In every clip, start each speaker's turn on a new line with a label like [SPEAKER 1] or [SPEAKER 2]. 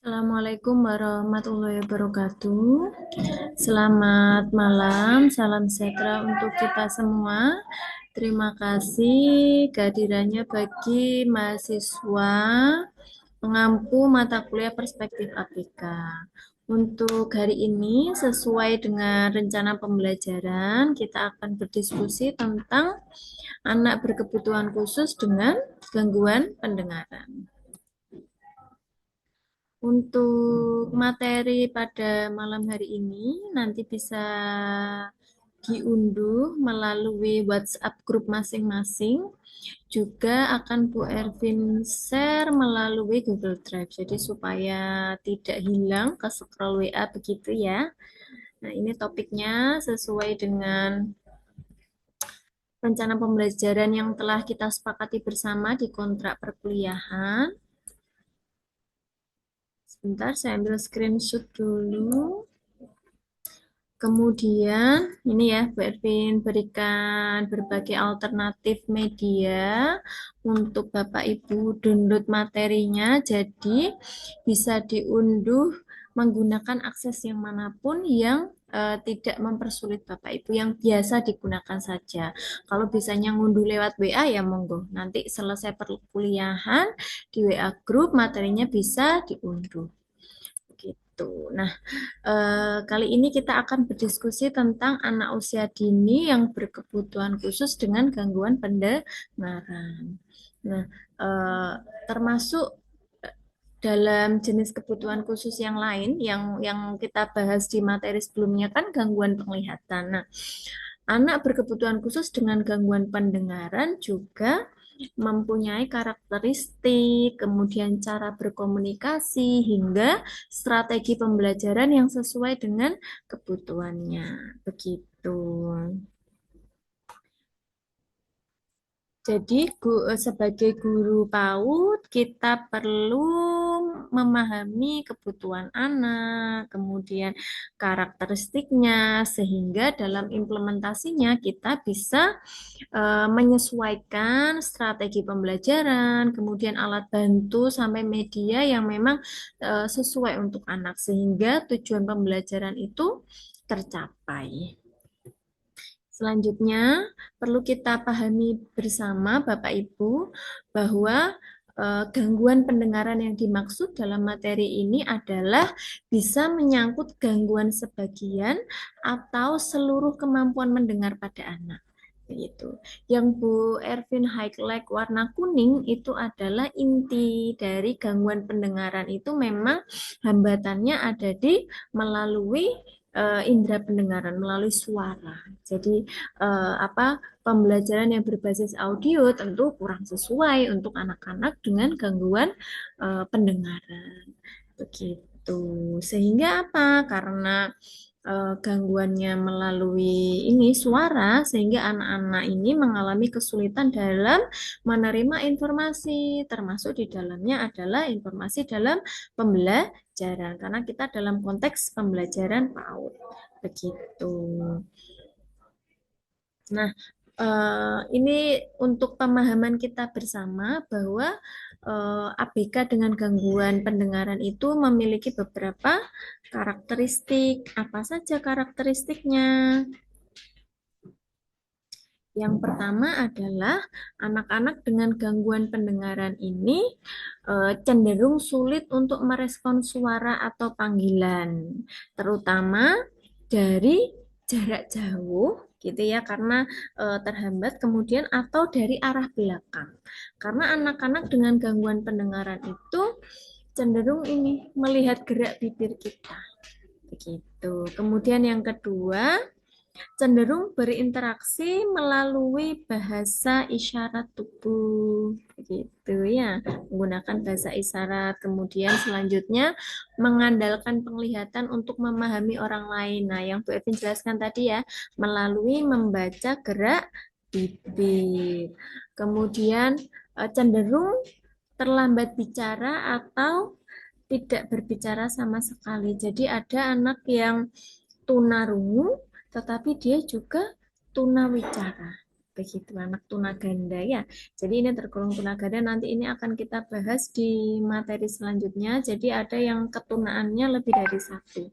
[SPEAKER 1] Assalamualaikum warahmatullahi wabarakatuh. Selamat malam, salam sejahtera untuk kita semua. Terima kasih kehadirannya bagi mahasiswa pengampu mata kuliah Perspektif APK. Untuk hari ini, sesuai dengan rencana pembelajaran, kita akan berdiskusi tentang anak berkebutuhan khusus dengan gangguan pendengaran. Untuk materi pada malam hari ini nanti bisa diunduh melalui WhatsApp grup masing-masing. Juga akan Bu Ervin share melalui Google Drive. Jadi supaya tidak hilang ke scroll WA begitu ya. Nah, ini topiknya sesuai dengan rencana pembelajaran yang telah kita sepakati bersama di kontrak perkuliahan. Sebentar, saya ambil screenshot dulu. Kemudian ini ya, Bu Ervin berikan berbagai alternatif media untuk Bapak Ibu download materinya. Jadi bisa diunduh menggunakan akses yang manapun yang tidak mempersulit Bapak Ibu, yang biasa digunakan saja. Kalau bisanya ngunduh lewat WA ya monggo. Nanti selesai perkuliahan di WA grup materinya bisa diunduh. Gitu. Nah, kali ini kita akan berdiskusi tentang anak usia dini yang berkebutuhan khusus dengan gangguan pendengaran. Nah, eh, termasuk dalam jenis kebutuhan khusus yang lain yang kita bahas di materi sebelumnya kan gangguan penglihatan. Nah, anak berkebutuhan khusus dengan gangguan pendengaran juga mempunyai karakteristik, kemudian cara berkomunikasi, hingga strategi pembelajaran yang sesuai dengan kebutuhannya. Begitu. Jadi, sebagai guru PAUD, kita perlu memahami kebutuhan anak, kemudian karakteristiknya, sehingga dalam implementasinya kita bisa menyesuaikan strategi pembelajaran, kemudian alat bantu sampai media yang memang sesuai untuk anak, sehingga tujuan pembelajaran itu tercapai. Selanjutnya, perlu kita pahami bersama Bapak Ibu bahwa gangguan pendengaran yang dimaksud dalam materi ini adalah bisa menyangkut gangguan sebagian atau seluruh kemampuan mendengar pada anak. Begitu. Yang Bu Ervin highlight warna kuning itu adalah inti dari gangguan pendengaran, itu memang hambatannya ada di melalui indera pendengaran, melalui suara. Jadi apa, pembelajaran yang berbasis audio tentu kurang sesuai untuk anak-anak dengan gangguan pendengaran. Begitu. Sehingga apa? Karena gangguannya melalui ini suara, sehingga anak-anak ini mengalami kesulitan dalam menerima informasi, termasuk di dalamnya adalah informasi dalam pembelajaran, karena kita dalam konteks pembelajaran PAUD. Begitu. Nah, ini untuk pemahaman kita bersama bahwa ABK dengan gangguan pendengaran itu memiliki beberapa karakteristik. Apa saja karakteristiknya? Yang pertama adalah anak-anak dengan gangguan pendengaran ini cenderung sulit untuk merespon suara atau panggilan, terutama dari jarak jauh gitu ya, karena terhambat, kemudian atau dari arah belakang. Karena anak-anak dengan gangguan pendengaran itu cenderung ini melihat gerak bibir kita. Begitu. Kemudian yang kedua, cenderung berinteraksi melalui bahasa isyarat tubuh, gitu ya, menggunakan bahasa isyarat. Kemudian selanjutnya mengandalkan penglihatan untuk memahami orang lain. Nah, yang Bu Evin jelaskan tadi ya, melalui membaca gerak bibir. Kemudian cenderung terlambat bicara atau tidak berbicara sama sekali. Jadi ada anak yang tunarungu tetapi dia juga tunawicara. begitu anak tunaganda ya. Jadi ini tergolong tunaganda. Nanti ini akan kita bahas di materi selanjutnya. Jadi ada yang ketunaannya lebih dari satu,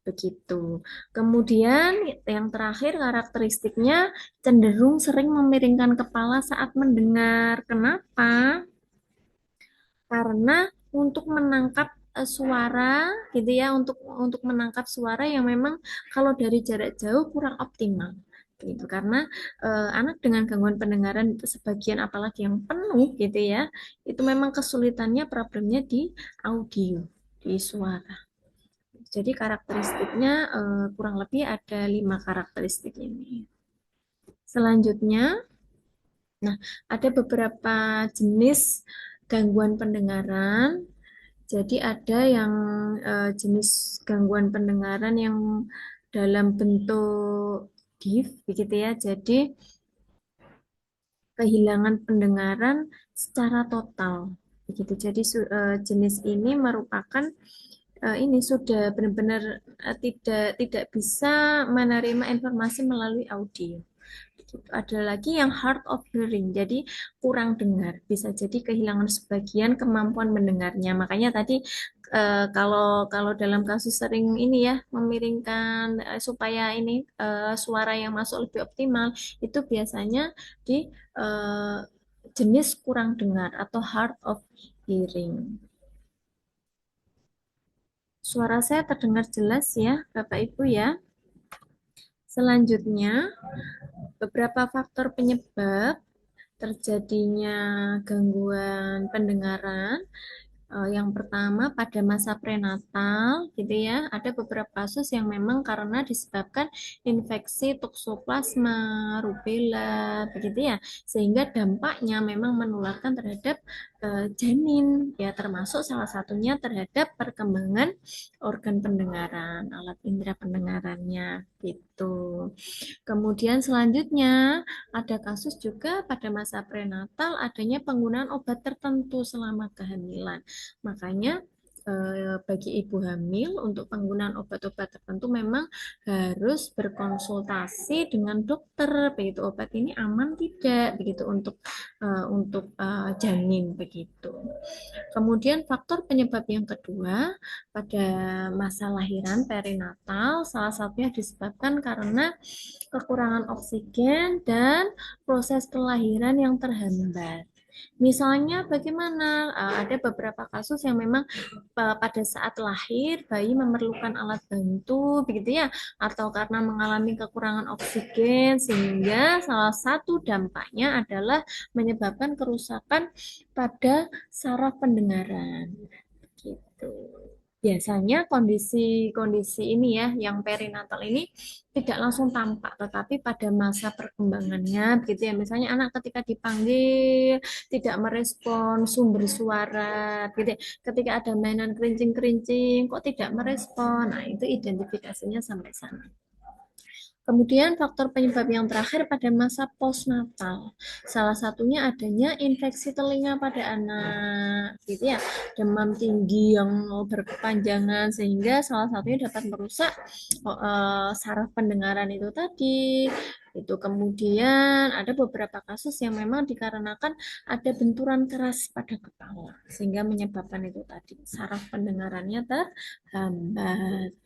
[SPEAKER 1] begitu. Kemudian yang terakhir karakteristiknya cenderung sering memiringkan kepala saat mendengar. Kenapa? Karena untuk menangkap suara gitu ya, untuk menangkap suara yang memang kalau dari jarak jauh kurang optimal gitu, karena anak dengan gangguan pendengaran itu sebagian apalagi yang penuh gitu ya, itu memang kesulitannya problemnya di audio, di suara. Jadi karakteristiknya kurang lebih ada 5 karakteristik ini. Selanjutnya, nah, ada beberapa jenis gangguan pendengaran. Jadi ada yang jenis gangguan pendengaran yang dalam bentuk DIF, begitu ya. Jadi kehilangan pendengaran secara total, begitu. Jadi jenis ini merupakan ini sudah benar-benar tidak bisa menerima informasi melalui audio. Ada lagi yang hard of hearing, jadi kurang dengar, bisa jadi kehilangan sebagian kemampuan mendengarnya. Makanya tadi kalau kalau dalam kasus sering ini ya memiringkan supaya ini suara yang masuk lebih optimal, itu biasanya di eh, jenis kurang dengar atau hard of hearing. Suara saya terdengar jelas ya, Bapak Ibu ya. Selanjutnya, beberapa faktor penyebab terjadinya gangguan pendengaran. Yang pertama pada masa prenatal gitu ya, ada beberapa kasus yang memang karena disebabkan infeksi toksoplasma, rubella begitu ya, sehingga dampaknya memang menularkan terhadap janin ya, termasuk salah satunya terhadap perkembangan organ pendengaran, alat indera pendengarannya gitu. Kemudian selanjutnya ada kasus juga pada masa prenatal adanya penggunaan obat tertentu selama kehamilan. Makanya bagi ibu hamil untuk penggunaan obat-obat tertentu memang harus berkonsultasi dengan dokter, begitu obat ini aman tidak begitu untuk janin begitu. Kemudian faktor penyebab yang kedua pada masa lahiran perinatal salah satunya disebabkan karena kekurangan oksigen dan proses kelahiran yang terhambat. Misalnya bagaimana? Ada beberapa kasus yang memang pada saat lahir bayi memerlukan alat bantu begitu ya, atau karena mengalami kekurangan oksigen sehingga salah satu dampaknya adalah menyebabkan kerusakan pada saraf pendengaran. Gitu. Biasanya kondisi-kondisi ini ya, yang perinatal ini tidak langsung tampak, tetapi pada masa perkembangannya, begitu ya. Misalnya anak ketika dipanggil tidak merespon sumber suara, gitu ya. Ketika ada mainan kerincing-kerincing, kok tidak merespon. Nah, itu identifikasinya sampai sana. Kemudian faktor penyebab yang terakhir pada masa postnatal. Salah satunya adanya infeksi telinga pada anak, gitu ya. Demam tinggi yang berkepanjangan sehingga salah satunya dapat merusak saraf pendengaran itu tadi. Itu kemudian ada beberapa kasus yang memang dikarenakan ada benturan keras pada kepala sehingga menyebabkan itu tadi saraf pendengarannya terhambat.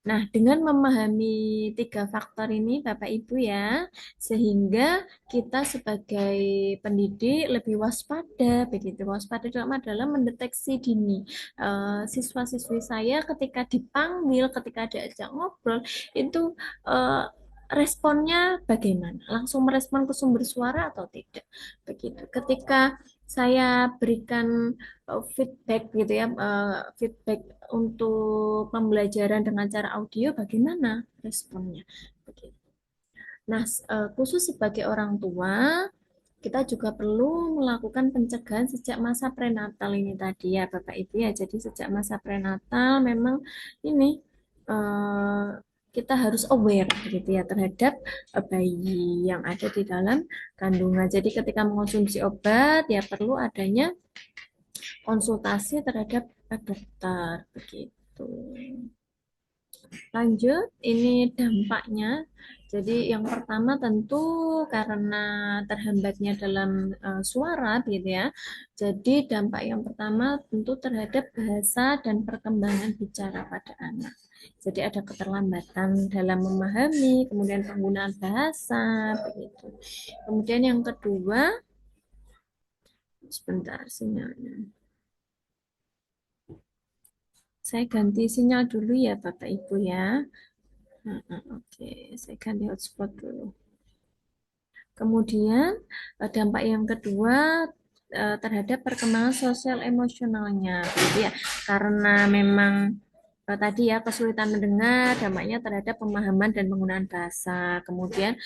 [SPEAKER 1] Nah, dengan memahami 3 faktor ini, Bapak Ibu ya, sehingga kita sebagai pendidik lebih waspada, begitu. Waspada dalam mendeteksi dini. Siswa-siswi saya ketika dipanggil, ketika diajak ngobrol, itu eh, responnya bagaimana? Langsung merespon ke sumber suara atau tidak? Begitu. Ketika saya berikan feedback gitu ya, feedback untuk pembelajaran dengan cara audio, bagaimana responnya? Begitu. Nah, khusus sebagai orang tua, kita juga perlu melakukan pencegahan sejak masa prenatal ini tadi ya, Bapak Ibu ya. Jadi sejak masa prenatal memang ini eh, kita harus aware gitu ya terhadap bayi yang ada di dalam kandungan. Jadi ketika mengonsumsi obat ya perlu adanya konsultasi terhadap dokter begitu. Lanjut, ini dampaknya. Jadi yang pertama tentu karena terhambatnya dalam suara, gitu ya. Jadi dampak yang pertama tentu terhadap bahasa dan perkembangan bicara pada anak. Jadi ada keterlambatan dalam memahami, kemudian penggunaan bahasa, begitu. Kemudian yang kedua, sebentar sinyalnya. Saya ganti sinyal dulu ya Bapak Ibu ya. Oke, saya ganti hotspot dulu. Kemudian dampak yang kedua terhadap perkembangan sosial emosionalnya, gitu ya. Karena memang tadi ya kesulitan mendengar, dampaknya terhadap pemahaman dan penggunaan bahasa. Kemudian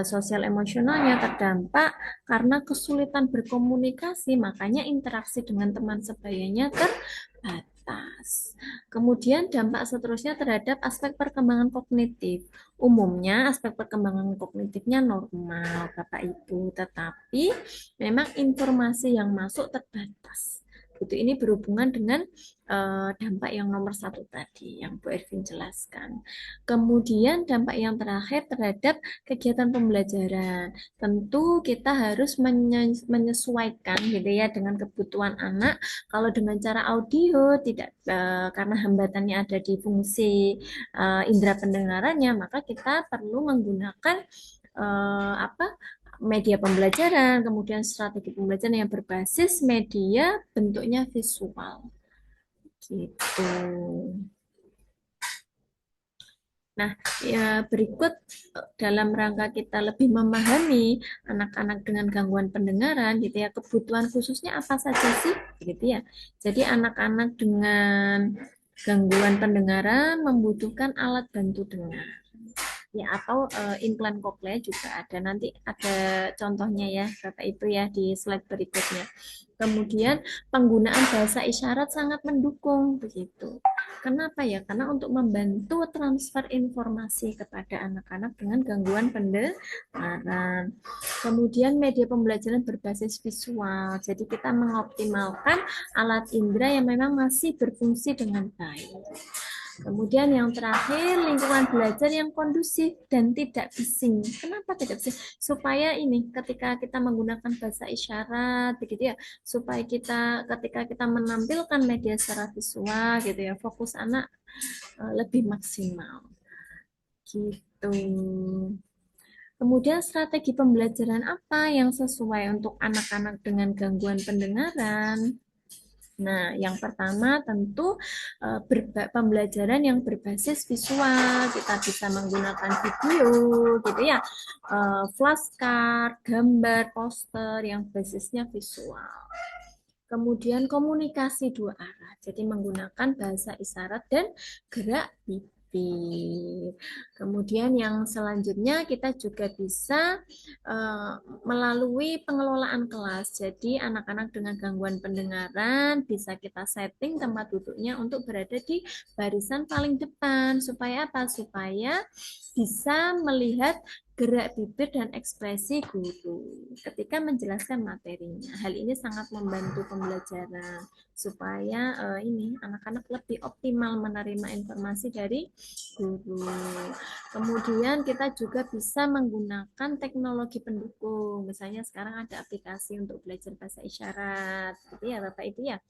[SPEAKER 1] sosial emosionalnya terdampak karena kesulitan berkomunikasi, makanya interaksi dengan teman sebayanya terbatas. Kemudian dampak seterusnya terhadap aspek perkembangan kognitif. Umumnya aspek perkembangan kognitifnya normal, Bapak Ibu, tetapi memang informasi yang masuk terbatas. Itu ini berhubungan dengan dampak yang nomor satu tadi, yang Bu Ervin jelaskan. Kemudian dampak yang terakhir terhadap kegiatan pembelajaran. Tentu kita harus menyesuaikan gitu ya dengan kebutuhan anak. Kalau dengan cara audio tidak karena hambatannya ada di fungsi indera pendengarannya, maka kita perlu menggunakan apa media pembelajaran, kemudian strategi pembelajaran yang berbasis media bentuknya visual. Gitu. Nah, ya berikut dalam rangka kita lebih memahami anak-anak dengan gangguan pendengaran, gitu ya, kebutuhan khususnya apa saja sih, gitu ya. Jadi anak-anak dengan gangguan pendengaran membutuhkan alat bantu dengar ya atau implan koklea juga ada, nanti ada contohnya ya Bapak Ibu ya di slide berikutnya. Kemudian penggunaan bahasa isyarat sangat mendukung begitu. Kenapa ya? Karena untuk membantu transfer informasi kepada anak-anak dengan gangguan pendengaran. Kemudian media pembelajaran berbasis visual. Jadi kita mengoptimalkan alat indera yang memang masih berfungsi dengan baik. Kemudian yang terakhir, lingkungan belajar yang kondusif dan tidak bising. Kenapa tidak bising? Supaya ini ketika kita menggunakan bahasa isyarat begitu ya, supaya kita ketika kita menampilkan media secara visual gitu ya, fokus anak lebih maksimal. Gitu. Kemudian strategi pembelajaran apa yang sesuai untuk anak-anak dengan gangguan pendengaran? Nah, yang pertama tentu pembelajaran yang berbasis visual. Kita bisa menggunakan video, gitu ya, flashcard, gambar, poster yang basisnya visual. Kemudian komunikasi dua arah, jadi menggunakan bahasa isyarat dan gerak bibir. Kemudian yang selanjutnya kita juga bisa melalui pengelolaan kelas. Jadi anak-anak dengan gangguan pendengaran bisa kita setting tempat duduknya untuk berada di barisan paling depan. Supaya apa? Supaya bisa melihat gerak bibir dan ekspresi guru ketika menjelaskan materinya. Hal ini sangat membantu pembelajaran supaya ini anak-anak lebih optimal menerima informasi dari guru. Kemudian kita juga bisa menggunakan teknologi pendukung. Misalnya sekarang ada aplikasi untuk belajar bahasa isyarat, gitu ya Bapak Ibu ya.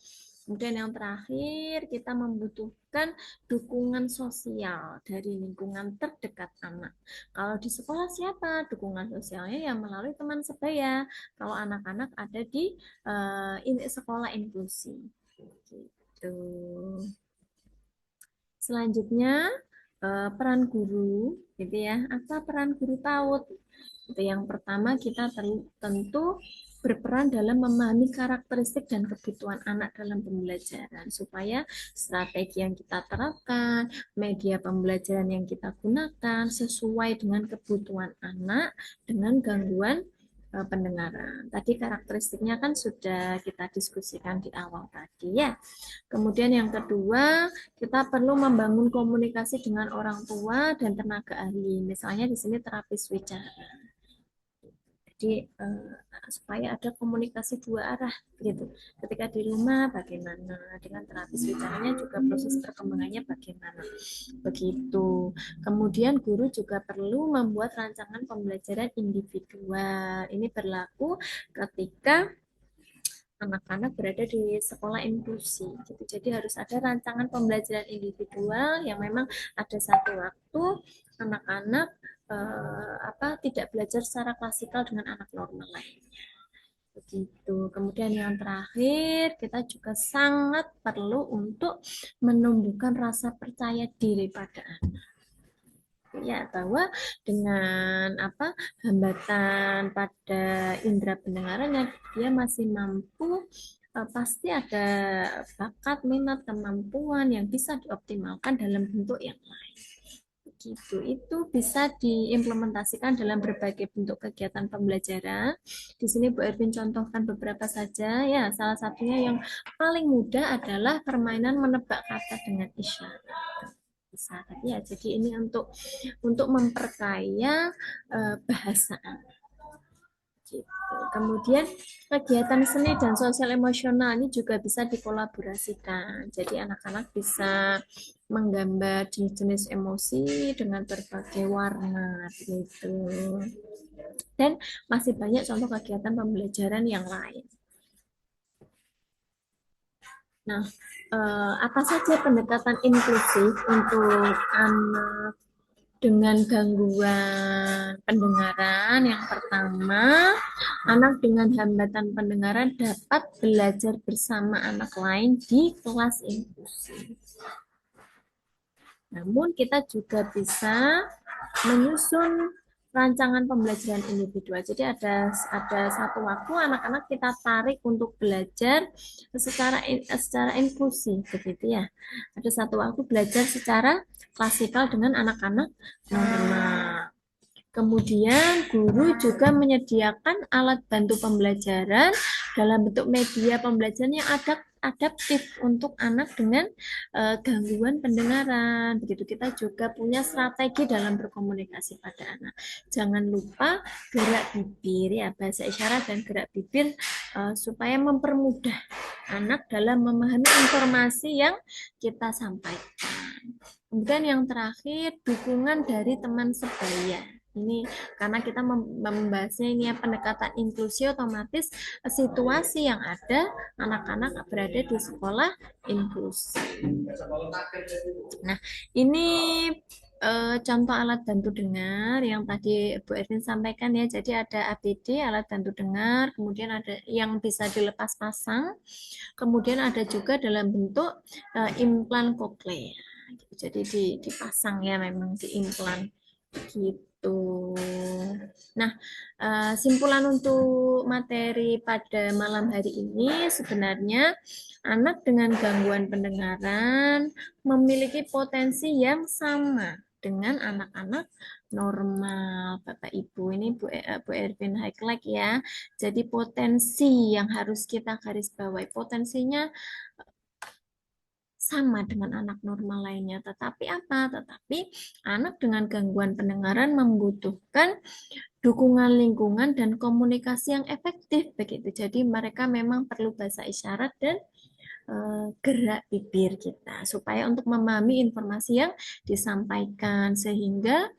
[SPEAKER 1] Kemudian yang terakhir, kita membutuhkan dukungan sosial dari lingkungan terdekat anak. Kalau di sekolah siapa? Dukungan sosialnya yang melalui teman sebaya. Kalau anak-anak ada di sekolah inklusi. Gitu. Selanjutnya, peran guru, gitu ya. Apa peran guru PAUD? Itu yang pertama kita tentu berperan dalam memahami karakteristik dan kebutuhan anak dalam pembelajaran supaya strategi yang kita terapkan, media pembelajaran yang kita gunakan sesuai dengan kebutuhan anak dengan gangguan pendengaran. Tadi karakteristiknya kan sudah kita diskusikan di awal tadi ya. Kemudian yang kedua, kita perlu membangun komunikasi dengan orang tua dan tenaga ahli. Misalnya di sini terapis wicara. Jadi supaya ada komunikasi dua arah gitu. Ketika di rumah bagaimana, dengan terapis bicaranya juga proses perkembangannya bagaimana. Begitu. Kemudian guru juga perlu membuat rancangan pembelajaran individual. Ini berlaku ketika anak-anak berada di sekolah inklusi gitu. Jadi harus ada rancangan pembelajaran individual yang memang ada satu waktu anak-anak tidak belajar secara klasikal dengan anak normal lainnya. Begitu. Kemudian yang terakhir, kita juga sangat perlu untuk menumbuhkan rasa percaya diri pada anak. Ya, bahwa dengan hambatan pada indera pendengarannya, dia masih mampu, pasti ada bakat, minat, kemampuan yang bisa dioptimalkan dalam bentuk yang lain. Begitu. Itu bisa diimplementasikan dalam berbagai bentuk kegiatan pembelajaran. Di sini Bu Erwin contohkan beberapa saja. Ya, salah satunya yang paling mudah adalah permainan menebak kata dengan isyarat. Bisa, ya. Jadi ini untuk memperkaya bahasa. Gitu. Kemudian kegiatan seni dan sosial emosional ini juga bisa dikolaborasikan. Jadi anak-anak bisa menggambar jenis-jenis emosi dengan berbagai warna gitu. Dan masih banyak contoh kegiatan pembelajaran yang lain. Nah, apa saja pendekatan inklusif untuk anak dengan gangguan pendengaran? Yang pertama, anak dengan hambatan pendengaran dapat belajar bersama anak lain di kelas inklusi. Namun kita juga bisa menyusun rancangan pembelajaran individual. Jadi ada satu waktu anak-anak kita tarik untuk belajar secara inklusi, begitu ya. Ada satu waktu belajar secara klasikal dengan anak-anak normal. Kemudian guru juga menyediakan alat bantu pembelajaran dalam bentuk media pembelajaran yang adaptif untuk anak dengan gangguan pendengaran. Begitu kita juga punya strategi dalam berkomunikasi pada anak. Jangan lupa gerak bibir ya, bahasa isyarat dan gerak bibir supaya mempermudah anak dalam memahami informasi yang kita sampaikan. Kemudian yang terakhir, dukungan dari teman sebaya. Ini karena kita membahasnya ini ya pendekatan inklusi, otomatis situasi yang ada anak-anak berada di sekolah inklusi. Nah, ini contoh alat bantu dengar yang tadi Bu Erwin sampaikan ya. Jadi ada APD, alat bantu dengar, kemudian ada yang bisa dilepas pasang, kemudian ada juga dalam bentuk implan koklea. Jadi dipasang ya, memang diimplan gitu. Nah, simpulan untuk materi pada malam hari ini sebenarnya anak dengan gangguan pendengaran memiliki potensi yang sama dengan anak-anak normal, Bapak Ibu. Ini Bu Erwin highlight ya. Jadi potensi yang harus kita garis bawahi, potensinya sama dengan anak normal lainnya. Tetapi apa? Tetapi anak dengan gangguan pendengaran membutuhkan dukungan lingkungan dan komunikasi yang efektif begitu. Jadi mereka memang perlu bahasa isyarat dan gerak bibir kita supaya untuk memahami informasi yang disampaikan, sehingga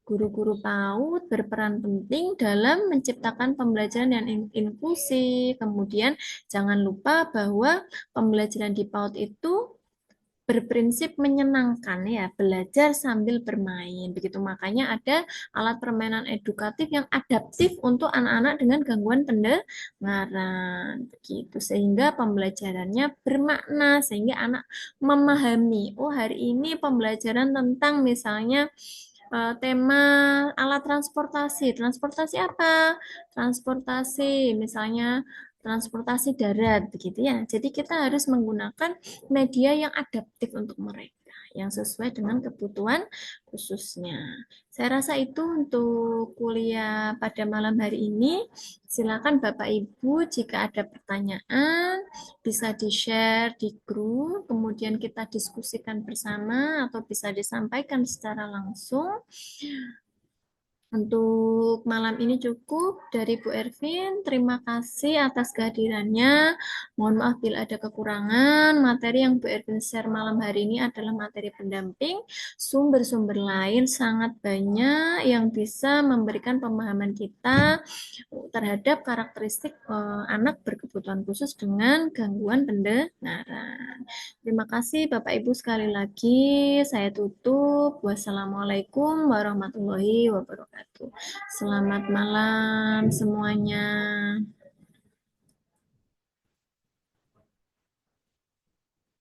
[SPEAKER 1] guru-guru PAUD berperan penting dalam menciptakan pembelajaran yang inklusif. Kemudian jangan lupa bahwa pembelajaran di PAUD itu berprinsip menyenangkan ya, belajar sambil bermain. Begitu makanya ada alat permainan edukatif yang adaptif untuk anak-anak dengan gangguan pendengaran. Begitu sehingga pembelajarannya bermakna, sehingga anak memahami, oh hari ini pembelajaran tentang misalnya tema alat transportasi. Transportasi apa? Transportasi misalnya transportasi darat begitu ya. Jadi kita harus menggunakan media yang adaptif untuk mereka, yang sesuai dengan kebutuhan khususnya. Saya rasa itu untuk kuliah pada malam hari ini. Silakan Bapak Ibu jika ada pertanyaan bisa di-share di grup, kemudian kita diskusikan bersama atau bisa disampaikan secara langsung. Untuk malam ini cukup dari Bu Ervin. Terima kasih atas kehadirannya. Mohon maaf bila ada kekurangan. Materi yang Bu Ervin share malam hari ini adalah materi pendamping. Sumber-sumber lain sangat banyak yang bisa memberikan pemahaman kita terhadap karakteristik anak berkebutuhan khusus dengan gangguan pendengaran. Terima kasih Bapak Ibu sekali lagi. Saya tutup. Wassalamualaikum warahmatullahi wabarakatuh. Selamat malam semuanya.